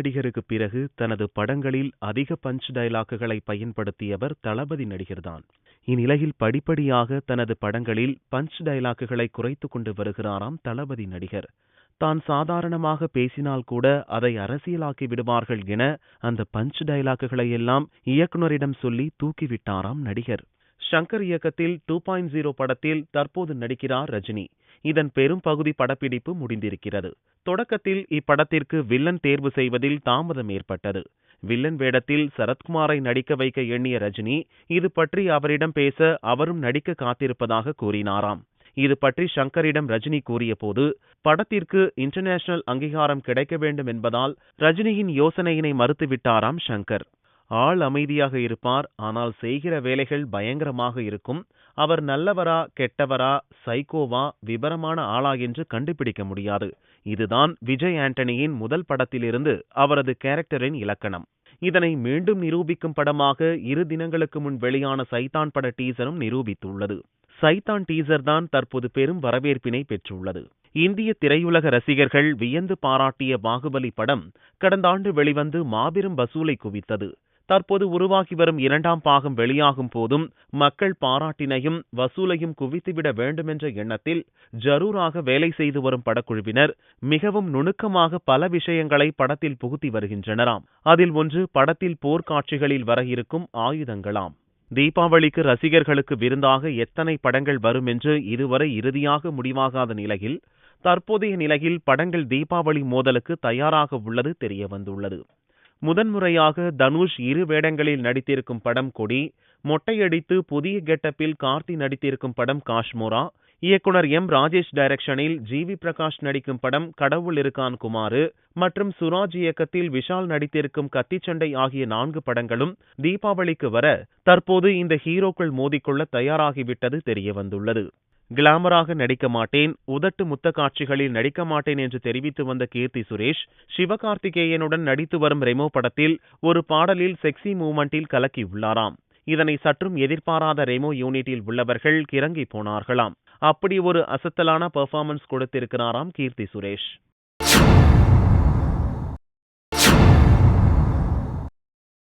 நடிகருக்கு பிறகு தனது படங்களில் அதிக பஞ்ச் டயலாக்குகளை பயன்படுத்தியவர் தளபதி நடிகர்தான். இந்நிலையில் படிப்படியாக தனது படங்களில் பஞ்ச் டயலாக்குகளை குறைத்துக் கொண்டு வருகிறாராம் தளபதி நடிகர். தான் சாதாரணமாக பேசினால் கூட அதை அரசியலாக்கி விடுவார்கள் என அந்த பஞ்ச் டயலாக்குகளை எல்லாம் இயக்குனரிடம் சொல்லி தூக்கிவிட்டாராம் நடிகர். ஷங்கர் இயக்கத்தில் 2.0 படத்தில் தற்போது நடிக்கிறார் ரஜினி. இதன் பெரும் பகுதி படப்பிடிப்பு முடிந்திருக்கிறது. தொடக்கத்தில் இப்படத்திற்கு வில்லன் தேர்வு செய்வதில் தாமதம் ஏற்பட்டது. வில்லன் வேடத்தில் சரத்குமாரை நடிக்க வைக்க எண்ணிய ரஜினி இது பற்றி அவரிடம் பேச அவரும் நடிக்க காத்திருப்பதாக கூறினாராம். இது பற்றி ஷங்கரிடம் ரஜினி கூறிய போது, படத்திற்கு இன்டர்நேஷனல் அங்கீகாரம் கிடைக்க வேண்டும் என்பதால் ரஜினியின் யோசனையினை மறுத்துவிட்டாராம் ஷங்கர். ஆள் அமைதியாக இருப்பார், ஆனால் செய்கிற வேலைகள் பயங்கரமாக இருக்கும். அவர் நல்லவரா கெட்டவரா சைக்கோவா விபரமான ஆளா என்று கண்டுபிடிக்க முடியாது. இதுதான் விஜய் ஆண்டனியின் முதல் படத்திலிருந்து அவரது கேரக்டரின் இலக்கணம். இதனை மீண்டும் நிரூபிக்கும் படமாக 2 தினங்களுக்கு முன் வெளியான சைத்தான் பட டீசரும் நிரூபித்துள்ளது. சைத்தான் டீசர் தான் தற்போது பெரும் வரவேற்பினை பெற்றுள்ளது. இந்திய திரையுலக ரசிகர்கள் வியந்து பாராட்டிய பாகுபலி படம் கடந்த ஆண்டு வெளிவந்து மாபெரும் வசூலை குவித்தது. தற்போது உருவாகி வரும் 2ஆம் பாகம் வெளியாகும் போதும் மக்கள் பாராட்டினையும் வசூலையும் குவித்துவிட வேண்டுமென்ற எண்ணத்தில் ஜரூராக வேலை செய்து வரும் படக்குழுவினர் மிகவும் நுணுக்கமாக பல விஷயங்களை படத்தில் புகுத்தி வருகின்றனராம். அதில் ஒன்று படத்தில் போர்க்காட்சிகளில் வர இருக்கும் ஆயுதங்களாம். தீபாவளிக்கு ரசிகர்களுக்கு விருந்தாக எத்தனை படங்கள் வரும் என்று இதுவரை இறுதியாக முடிவாகாத நிலையில் தற்போதைய நிலையில் படங்கள் தீபாவளி மோதலுக்கு தயாராக உள்ளது தெரிய வந்துள்ளது. முதன்முறையாக தனுஷ் 2 வேடங்களில் நடித்திருக்கும் படம் கொடி, மொட்டையடித்து புதிய கெட்டப்பில் கார்த்தி நடித்திருக்கும் படம் காஷ்மோரா, இயக்குனர் எம். ராஜேஷ் டைரக்ஷனில் ஜிவி பிரகாஷ் நடிக்கும் படம் கடவுள் இருக்கான் குமாரு மற்றும் சுராஜ் இயக்கத்தில் விஷால் நடித்திருக்கும் கத்திச்சண்டை ஆகிய 4 படங்களும் தீபாவளிக்கு வர தற்போது இந்த ஹீரோக்கள் மோதிக்கொள்ள தயாராகிவிட்டது தெரிய வந்துள்ளது. கிளாமராக நடிக்க மாட்டேன், உதட்டு முத்த காட்சிகளில் நடிக்க மாட்டேன் என்று தெரிவித்து வந்த கீர்த்தி சுரேஷ் சிவகார்த்திகேயனுடன் நடித்து வரும் ரெமோ படத்தில் ஒரு பாடலில் செக்ஸி மூமெண்டில் கலக்கியுள்ளாராம். இதனை சற்றும் எதிர்பாராத ரெமோ யூனிட்டில் உள்ளவர்கள் கிறங்கி போனார்களாம். அப்படி ஒரு அசத்தலான பெர்ஃபார்மன்ஸ் கொடுத்திருக்கிறாராம் கீர்த்தி சுரேஷ்.